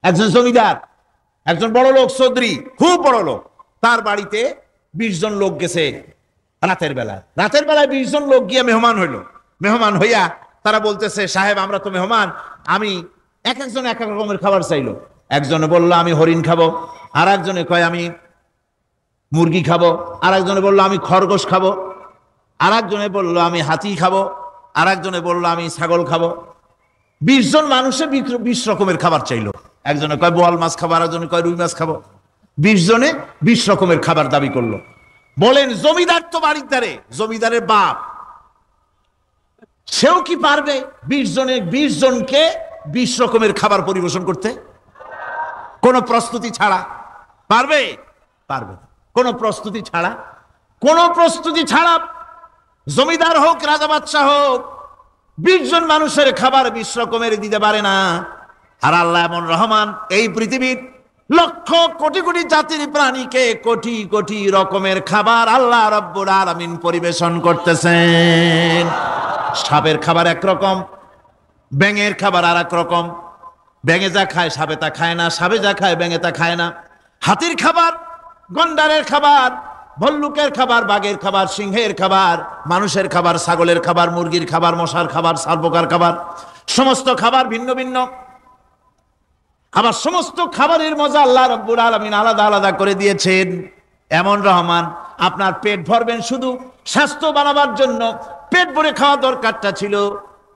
একজন জমিদার, একজন বড় লোক, চৌধুরী, খুব বড় লোক। তার বাড়িতে 20 জন লোক গেছে রাতের বেলায়। 20 জন লোক গিয়ে মেহমান হইল। মেহমান হইয়া তারা বলতেছে, সাহেব আমরা তো মেহমান, আমি এক একজন এক এক রকমের খাবার চাইলো। একজনে বললো আমি হরিণ খাবো, আর একজনে কয় আমি মুরগি খাবো, আর একজনে বললো আমি খরগোশ খাবো, আর একজনে বললো আমি হাতি খাবো, আর একজনে বললো আমি ছাগল খাবো। 20 জন মানুষে 20 রকমের খাবার চাইলো। একজনে কয় বোয়াল মাছ খাবো, আর একজনে কয় রুই মাছ খাবো। 20 জনে 20 রকমের খাবার দাবি করলো। বলেন জমিদার তো বাড়ির ধারে, জমিদারের বাপ, সেও কি পারবে 20 জনকে 20 রকমের খাবার পরিবেশন করতে? কোন প্রস্তুতি ছাড়া পারবে? পারবে না। কোন প্রস্তুতি ছাড়া, কোন প্রস্তুতি ছাড়া জমিদার হোক রাজা বাদশাহ হোক 20 জন মানুষের খাবার 20 রকমের দিতে পারে না। আর আল্লাহ এমন রহমান, এই পৃথিবীর লক্ষ কোটি কোটি জাতির প্রাণীকে কোটি কোটি রকমের খাবার আল্লাহ রাব্বুল আলামিন পরিবেশন করতেছেন। সাপের খাবার একরকম, ব্যাঙের খাবার আর এক রকম। ব্যাঙে যা খায় সাপে তা খায় না, সাপে যা খায় ব্যাঙে তা খায় না। হাতির খাবার, গন্ডারের খাবার, ভল্লুকের খাবার, বাঘের খাবার, সিংহের খাবার, মানুষের খাবার, ছাগলের খাবার, মুরগির খাবার, মশার খাবার, সারপোকার খাবার, সমস্ত খাবার ভিন্ন ভিন্ন। আবার সমস্ত খাবারের মজা আল্লাহ রাব্বুল আলামিন আলাদা আলাদা করে দিয়েছেন। এমন রহমান, আপনার পেট ভরবেন শুধু স্বাস্থ্য বানাবার জন্য, পেট ভরে খাওয়া দরকারটা ছিল।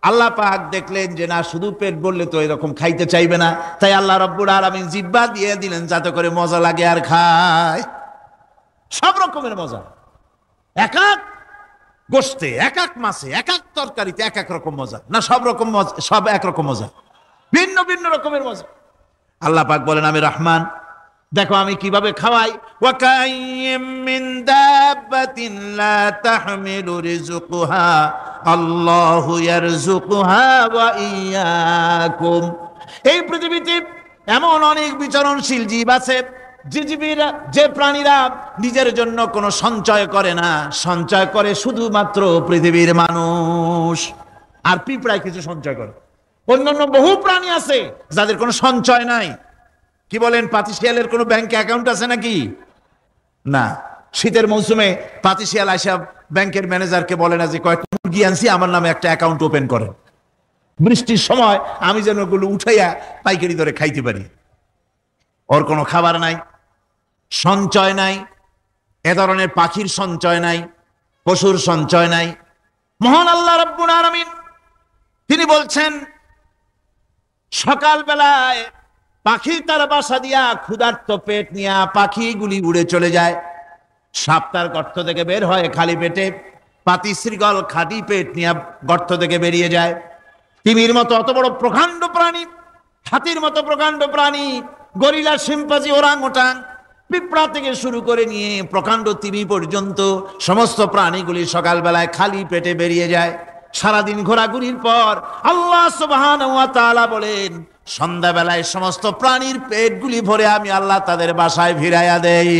আল্লাহ পাক দেখলেন যে না, শুধু পেট ভরলে তো এরকম খাইতে চাইবে না, তাই আল্লাহ রাব্বুল আলামিন জিহ্বা দিয়ে দিলেন যাতে করে মজা লাগে আর খায়। সব রকমের মজা, এক এক গোশতে, এক এক মাছে, এক এক তরকারিতে এক এক রকম মজা না, সব রকম মজা, সব একরকম মজা, ভিন্ন ভিন্ন রকমের মজা। আল্লাহ পাক বলেন আমি রহমান, দেখো আমি কিভাবে খাওয়াই। ওয়া কাইয়্যিম মিন দাব্বাতিন লা তাহমিলু রিজকুহা আল্লাহু ইয়ারযুকুহা ওয়া ইয়্যাকুম। এই পৃথিবীতে এমন অনেক বিচরণশীল জীব আছে, যে জীবীরা, যে প্রাণীরা নিজের জন্য কোনো সঞ্চয় করে না, সঞ্চয় করে শুধুমাত্র পৃথিবীর মানুষ। আর পিঁপড়ায় কিছু সঞ্চয় করে। অন্যান্য বহু প্রাণী আছে যাদের কোনো সঞ্চয় নাই। কি বলেন, পাতিশিয়ালের কোনো ব্যাংকে অ্যাকাউন্ট আছে নাকি? না। শীতের মৌসুমে পাতিশিয়াল আইসা ব্যাংকের ম্যানেজারকে বলে না যে কয়েকটা মুরগি আনছি, আমার নামে একটা অ্যাকাউন্ট ওপেন করেন, বৃষ্টির সময় আমি যেন ওগুলো উঠাইয়া পাইকারি দরে খাইতে পারি। ওর কোনো খাবার নাই, সঞ্চয় নাই। এ ধরনের পাখির সঞ্চয় নাই, পশুর সঞ্চয় নাই। মহান আল্লাহ রাব্বুল আলামিন তিনি বলছেন, সকাল বেলায় পাখি তার বাসা দিয়া ক্ষুধার্ত পেট নিয়ে পাখিগুলি উড়ে চলে যায়। সাপ তার গর্ত থেকে বের হয় খালি পেটে, পাতি শ্রীগল খাঁটি পেট নিয়ে গর্ত থেকে বেরিয়ে যায়। তিমির মতো অত বড় প্রকাণ্ড প্রাণী, হাতির মতো প্রকাণ্ড প্রাণী, গরিলা, শিম্পাঞ্জি, ওরাংওটাং, পিঁপড়া থেকে শুরু করে নিয়ে প্রকাণ্ড তিমি পর্যন্ত সমস্ত প্রাণীগুলি সকালবেলায় খালি পেটে বেরিয়ে যায়। সারাদিন ঘোরাঘুরির পর আল্লাহ সুবহানাহু ওয়া তাআলা বলেন, সন্ধ্যাবেলায় সমস্ত প্রাণীর পেটগুলি ভরে আমি আল্লাহ তাদের বাসায় ফিরাইয়া দেই।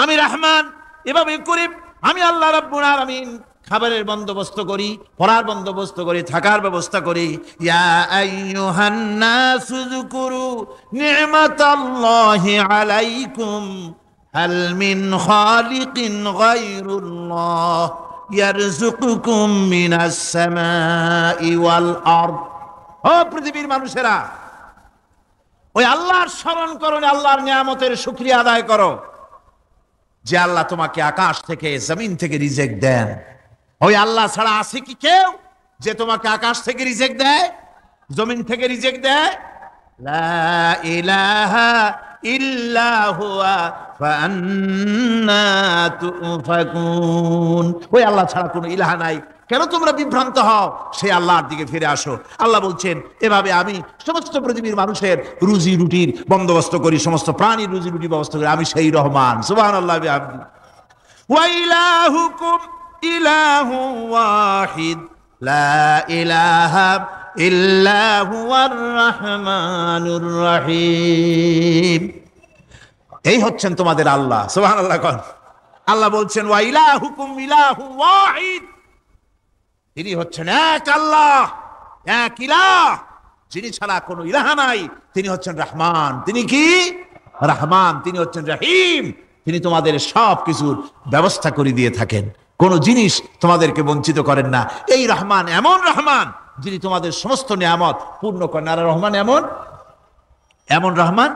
আমি রহমান, এভাবে করি আমি আল্লাহ রাব্বুল আলামিন খাবারের বন্দোবস্ত করি, পড়ার বন্দোবস্ত করি, থাকার ব্যবস্থা করি। ইয়া আইয়ুহান নাসু যুকুরু নি'মাতাল্লাহি আলাইকুম হাল মিন খালিকিন গায়রুল্লাহ ইয়ারযুকুকুম মিনাস সামাই ওয়াল আরদ। ও পৃথিবীর মানুষেরা, ওই আল্লাহর স্মরণ করো, আল্লাহর নিয়ামতের শুকরিয়া আদায় করো যে আল্লাহ তোমাকে আকাশ থেকে, জমিন থেকে রিজিক দেন। ওই আল্লাহ ছাড়া আছে কি কেউ যে তোমাকে আকাশ থেকে রিজিক দেয়, জমিন থেকে রিজিক দেয়? লা ইলাহা ইল্লা হুয়া ফাআন্না তুফাকুন। ওই আল্লাহ ছাড়া কোনো ইলাহা নাই, কেন তোমরা বিভ্রান্ত হও? সেই আল্লাহর দিকে ফিরে আসো। আল্লাহ বলছেন, এভাবে আমি সমস্ত পৃথিবীর মানুষের রুজি রুটির বন্দোবস্ত করি, সমস্ত প্রাণীর রুজি রুটির ব্যবস্থা করি। আমি সেই রহমান। সুবহানাল্লাহ বিহামদি। ওয়া ইলাহুকুম ইলাহু ওয়াহিদ লা ইলাহা ইল্লা হুয়ার রহমানুর রহিম। এই হচ্ছেন তোমাদের আল্লাহ। সুবহানাল্লাহ। আল্লাহ বলছেন, ওয়া ইলাহুকুম ইলাহু ওয়াহিদ, তিনি হচ্ছেন এক আল্লাহ, এক ইলাহ, যিনি ছাড়া কোনো ইলাহা নাই, তিনি হচ্ছেন রহমান। তিনি কি? রহমান। তিনি হচ্ছেন রহিম। তিনি তোমাদের সব কিছুর ব্যবস্থা করে দিয়ে থাকেন, কোনো জিনিস তোমাদেরকে বঞ্চিত করেন না। এই রহমান এমন রহমান যিনি তোমাদের সমস্ত নিয়ামত পূর্ণ করেন। আর রহমান এমন রহমান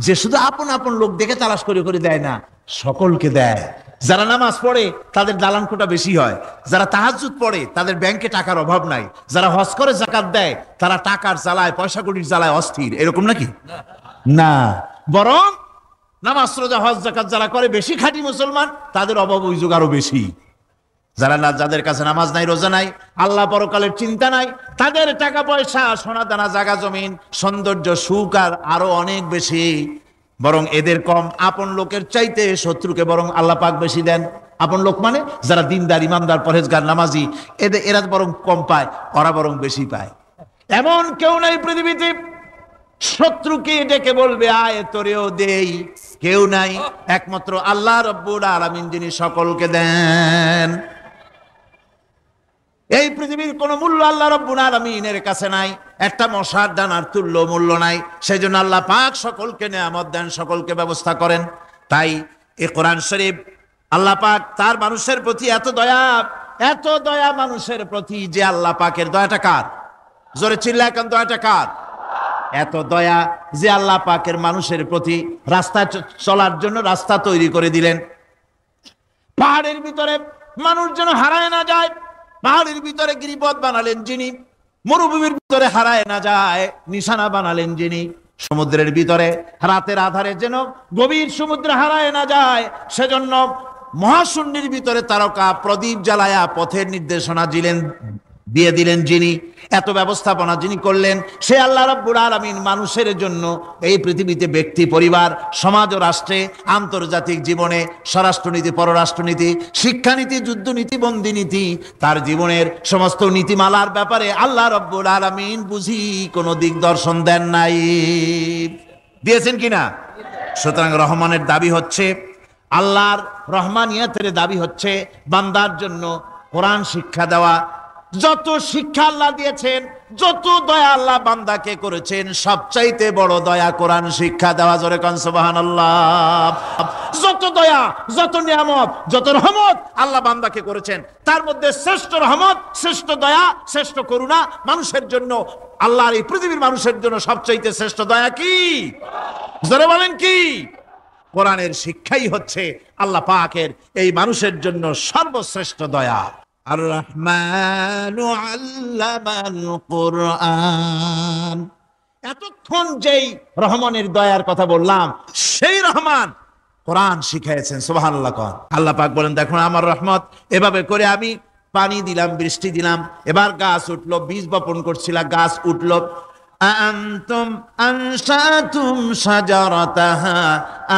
যে শুধু আপন আপন লোক দেখে তালাশ করে করে দেয় না, সকলকে দেয়। যারা নামাজ পড়ে তাদের দালান কোটা বেশি হয়, যারা তাহাজ্জুদ পড়ে তাদের ব্যাংকে টাকার অভাব নাই, যারা হজ করে যাকাত দেয় তারা টাকার জ্বালায়, পয়সা কড়ির জ্বালায় অস্থির। এরকম নাকি? না, বরং নামাজ রোজা হজ যাকাত যারা করে বেশি খাঁটি মুসলমান, তাদের অভাব অভিযোগ আরো বেশি। যাদের কাছে নামাজ নাই, রোজা নাই, আল্লাহ পরকালের চিন্তা নাই, তাদের টাকা পয়সা, সোনা দানা, জায়গা জমিন, সৌন্দর্য, সুখ আর আরো অনেক বেশি। বরং এদের কম। আপন লোকের চাইতে শত্রুকে বরং আল্লাহ পাক বেশি দেন। আপন লোক মানে যারা দিনদার, ইমানদার, পরহেজগার, নামাজি, এরা বরং কম পায়, ওরা বরং বেশি পায়। এমন কেউ নাই পৃথিবীতে শত্রুকে ডেকে বলবে আয় তোরেও দেই, কেউ নাই, একমাত্র আল্লাহ রব্বুল আলামিন যিনি সকলকে দেন। এই পৃথিবীর কোন মূল্য আল্লাহ রব্বুল আলামিনের কাছে নাই, একটা মশার দানার তুল্য মূল্য নাই। সেই জন্য আল্লাহ পাক সকলকে নেয়ামত দেন, সকলকে ব্যবস্থা করেন। তাই এই কোরআন শরীফ আল্লাহ পাক তার মানুষের প্রতি এত দয়া মানুষের প্রতি, যে আল্লাহ পাকের দয়াটা কার? জোরে চিল্লা এখন, দয়াটা কার? এত দয়া যে আল্লাহ পাকের মানুষের প্রতি রাস্তা চলার জন্য রাস্তা তৈরি করে দিলেন। পাহাড়ের ভিতরে মানুষ যেন হারায় না যায়, পাহাড়ের ভিতরে গিরিপথ বানালেন যিনি, মরুভূমির ভিতরে হারায় না যায় নিশানা বানালেন যিনি, সমুদ্রের ভিতরে রাতের আধারে যেন গভীর সমুদ্রে হারায় না যায় সেজন্য মহাশূন্যের ভিতরে তারকা প্রদীপ জ্বালায়া পথের নির্দেশনা দিয়ে দিলেন যিনি, এত ব্যবস্থাপনা যিনি করলেন, সে আল্লাহ রাব্বুল আলামিন মানুষের জন্য এই পৃথিবীতে ব্যক্তি, পরিবার, সমাজ ও রাষ্ট্রে, আন্তর্জাতিক জীবনে, স্বরাষ্ট্রনীতি, পররাষ্ট্রনীতি, শিক্ষানীতি, যুদ্ধনীতি, বন্দিনীতি, তার জীবনের সমস্ত নীতিমালার ব্যাপারে আল্লাহ রাব্বুল আলামিন বুঝি কোনো দিকদর্শন দেন নাই। দিয়েছেন কিনা? সুতরাং রহমানের দাবি হচ্ছে, আল্লাহর রহমানিয়তের দাবি হচ্ছে বান্দার জন্য কোরআন শিক্ষা দেওয়া। যত শিক্ষা আল্লাহ দিয়েছেন, যত দয়া আল্লাহ বান্দাকে করেছেন, সবচাইতে বড় দয়া কোরআন শিক্ষা দেওয়া। জোরে কোন সুবহানাল্লাহ। যত দয়া, যত নিয়ামত, যত রহমত আল্লাহ বান্দাকে করেছেন, তার মধ্যে শ্রেষ্ঠ রহমত, শ্রেষ্ঠ দয়া, শ্রেষ্ঠ করুণা মানুষের জন্য, আল্লাহর এই পৃথিবীর মানুষের জন্য সবচাইতে শ্রেষ্ঠ দয়া কি? জোরে বলেন কি? কোরআনের শিক্ষাই হচ্ছে আল্লাহ পাকের এই মানুষের জন্য সর্বশ্রেষ্ঠ দয়া। আর রহমানু আল্লামাল কুরআন। এতক্ষণ যেই রহমানের দয়ার কথা বললাম, সেই রহমান কোরআন শিখাইছেন। সুবহানাল্লাহ। আল্লাহ পাক বলেন, দেখুন আমার রহমত, এভাবে করে আমি পানি দিলাম, বৃষ্টি দিলাম, এবার গাছ উঠলো, বীজ বপন করছিলাম, গাছ উঠলো। আনতুম আনশাতুম শাজারাতাহা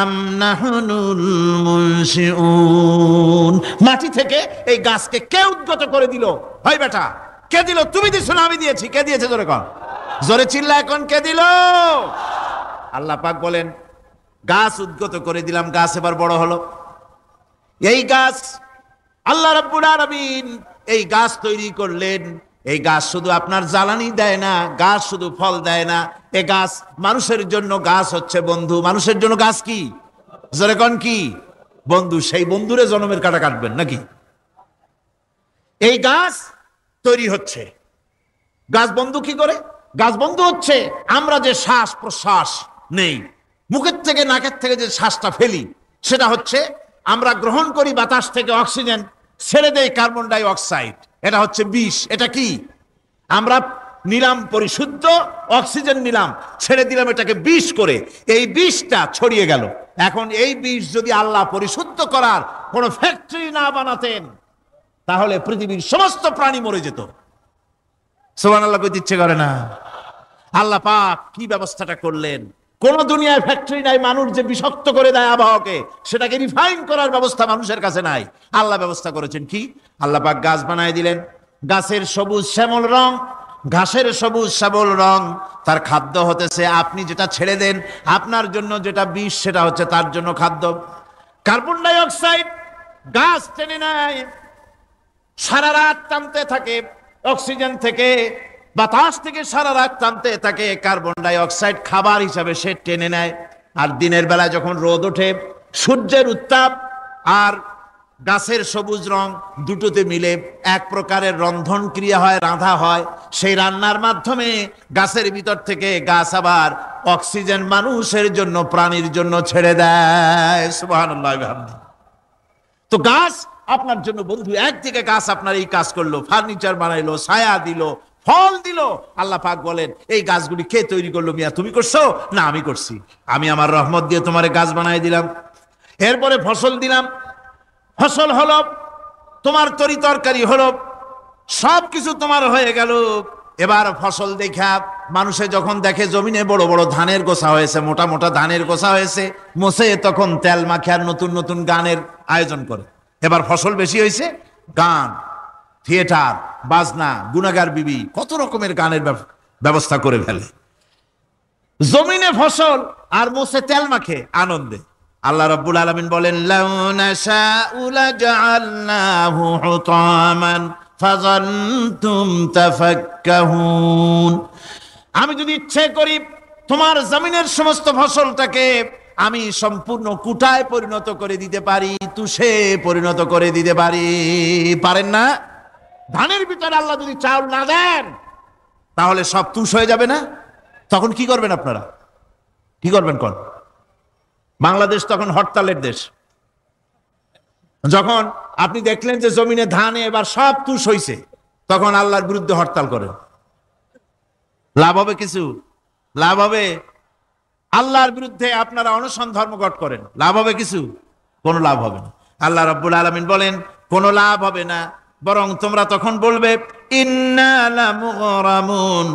আম নাহনুল মুনশিউন। মাটি থেকে এই গাছকে কে উদ্গত করে দিল? ভাই বেটা, কে দিল? তুমি দিছো না আমি দিয়েছি? কে দিয়েছে? জোরে কর, জোরে চিল্লা এখন, কে দিল? আল্লাহ পাক বলেন, গাছ উদ্গত করে দিলাম, গাছ এবার বড় হলো। এই গাছ আল্লাহ রাব্বুল আলামিন এই গাছ তৈরি করলেন। এই গাছ শুধু আপনার জ্বালানি দেয় না, গাছ শুধু ফল দেয় না, এই গাছ মানুষের জন্য, গাছ হচ্ছে বন্ধু। মানুষের জন্য গাছ কি? জোরে কোন কি? বন্ধু। সেই বন্ধুরে জন্মের কাটা কাটবেন নাকি? এই গাছ তৈরি হচ্ছে। গাছ বন্ধু কি করে? গাছ বন্ধু হচ্ছে আমরা যে শ্বাস প্রশ্বাস নেই, মুখের থেকে নাকের থেকে যে শ্বাসটা ফেলি, সেটা হচ্ছে আমরা গ্রহণ করি বাতাস থেকে অক্সিজেন, ছেড়ে দেয় কার্বন ডাই অক্সাইড। এটা হচ্ছে বিষ। এটা কি? আমরা নিলাম পরিশুদ্ধ অক্সিজেন, নিলাম, ছেড়ে দিলাম এটাকে বিষ করে, এই বিষটা ছড়িয়ে গেল। এখন এই বিষ যদি আল্লাহ পরিশুদ্ধ করার কোন ফ্যাক্টরি না বানাতেন, তাহলে পৃথিবীর সমস্ত প্রাণী মরে যেত। সুবহানাল্লাহ কইতে ইচ্ছে করে না? আল্লাহ পাক কি ব্যবস্থাটা করলেন! কোন দুনিয়ায় ফ্যাক্টরি নাই মানুষ যে বিষাক্ত করে দেয় আবহাওয়াকে, সেটাকে রিফাইন করার ব্যবস্থা মানুষের কাছে নাই। আল্লাহ ব্যবস্থা করেছেন কি? আল্লাহ পাক গাছ বানায় দিলেন। গাছের সবুজ শ্যামল রং, ঘাসের সবুজ শ্যামল রং, তার খাদ্য হতেছে আপনি যেটা ছেড়ে দেন, আপনার জন্য যেটা বিষ, সেটা হচ্ছে তার জন্য খাদ্য। কার্বন ডাই অক্সাইড গাছ টেনে নেয়, সারা রাত টানতে থাকে অক্সিজেন থেকে, বাতাস থেকে সারা রাত টানতে থাকে, কার্বন ডাই অক্সাইড খাবার হিসাবে সে টেনে নেয়। আর দিনের বেলা যখন রোদ ওঠে, সূর্যের উত্তাপ আর গাছের সবুজ রং দুটোতে মিলে এক প্রকারের রন্ধন ক্রিয়া হয়, রাঁধা হয়। সেই রান্নার মাধ্যমে গাছের ভিতর থেকে গাছ আবার অক্সিজেন মানুষের জন্য, প্রাণীর জন্য ছেড়ে দেয়। সুবহানাল্লাহ। তো গাছ আপনার জন্য বন্ধু, একদিকে গাছ আপনার এই কাজ করলো, ফার্নিচার বানাইলো, ছায়া দিল, ফল দিল। আল্লাহ পাক বলেন, এই গাছগুলি কে তৈরি করলো? মিয়া তুমি করছো না? আমি করছি। আমি আমার রহমত দিয়ে তোমারে গাছ বানাই দিলাম। এরপরে ফসল দিলাম, ফসল হলো, তোমার তরি তরকারি হলো, সবকিছু তোমার হয়ে গেল। এবার ফসল দেখা মানুষে যখন দেখে জমিনে বড় বড় ধানের গোছা হয়েছে, মোটা মোটা ধানের গোছা হয়েছে, মোছে তখন তেল মাখে আর নতুন নতুন গানের আয়োজন করে। এবার ফসল বেশি হয়েছে, গান, থিয়েটার, বাজনা, গুনাগার বিবি, কত রকমের গানের ব্যবস্থা করে ফেলে। জমিনে ফসল আর মোছে তেল মাখে আনন্দে। আল্লাহ রাব্বুল আলামিন বলেন, লাউ নাশাউ লাজআলনাহু হুতামান ফাযান্তুম তাফাক্কাহুন। আমি যদি ইচ্ছে করি তোমার জমিনের সমস্ত ফসলটাকে আমি সম্পূর্ণ কুটায় পরিণত করে দিতে পারি, তুষে পরিণত করে দিতে পারি। পারেন না? ধানের ভিতরে আল্লাহ যদি চাউল না দেন তাহলে সব তুষ হয়ে যাবে না? তখন কি করবেন আপনারা? কি করবেন? কোন বাংলাদেশ তখন হরতালের দেশ। যখন আপনি দেখলেন যে জমিনে ধানে এবার সব তুষ হইছে, তখন আল্লাহর বিরুদ্ধে হরতাল করেন। লাভ হবে কিছু? লাভ হবে? আল্লাহর বিরুদ্ধে আপনারা অনশন ধর্মঘট করেন, লাভ হবে কিছু? কোনো লাভ হবে না। আল্লাহ রাব্বুল আলামিন বলেন, কোনো লাভ হবে না, বরং তোমরা তখন বলবে, ইন্না লামুগরামুন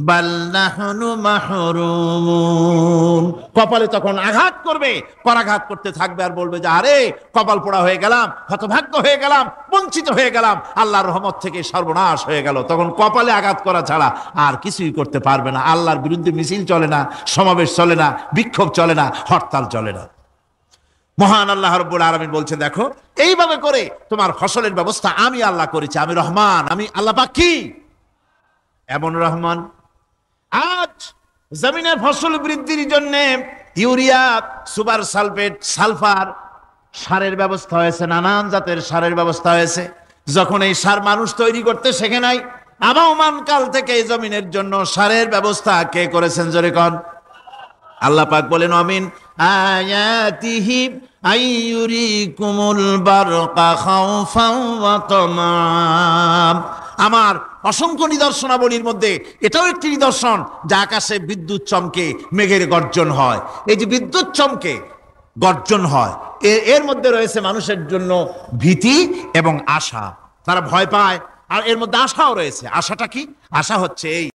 বাল নাহনু মাহরুমুন। কপালে তখন আঘাত করবে, পরাঘাত করতে থাকবে আর বলবে যে আরে কপাল পোড়া হয়ে গেলাম, হতভাগ্য হয়ে গেলাম, বঞ্চিত হয়ে গেলাম, আল্লাহর রহমত থেকে সর্বনাশ হয়ে গেল। তখন কপালে আঘাত করা ছাড়া আর কিছুই করতে পারবে না। আল্লাহর বিরুদ্ধে মিছিল চলে না, সমাবেশ চলে না, বিক্ষোভ চলে না, হরতাল চলে না। মহান আল্লাহ রাব্বুল আলামিন বলছেন, দেখো এইভাবে করে তোমার ফসলের ব্যবস্থা আমি আল্লাহ করেছি। আমি রহমান, আমি আল্লাহ পাক। কি এমন রহমান? আজ জমিনে ফসল বৃদ্ধির জন্য ইউরিয়া, সুপার সালফেট, সালফার সারের ব্যবস্থা হয়েছে, নানান জাতের সারের ব্যবস্থা হয়েছে। যখন এই সার মানুষ তৈরি করতে শেখে নাই, আবহমান কাল থেকে এই জমিনের জন্য সারের ব্যবস্থা কে করেছেন? জোরে কোন? আল্লাহ পাক বলেন, আমিন আয়াতিহি আইয়ুরিকুমুল বারকা খাউফাও ওয়া তামাম। আমার অসংখ্য নিদর্শনাবলীর মধ্যে এটাও একটি নিদর্শন, যা আকাশে বিদ্যুৎ চমকে মেঘের গর্জন হয়। এই যে বিদ্যুৎ চমকে গর্জন হয়, এর মধ্যে রয়েছে মানুষের জন্য ভীতি এবং আশা। তারা ভয় পায়, আর এর মধ্যে আশাও রয়েছে। আশাটা কি? আশা হচ্ছে এই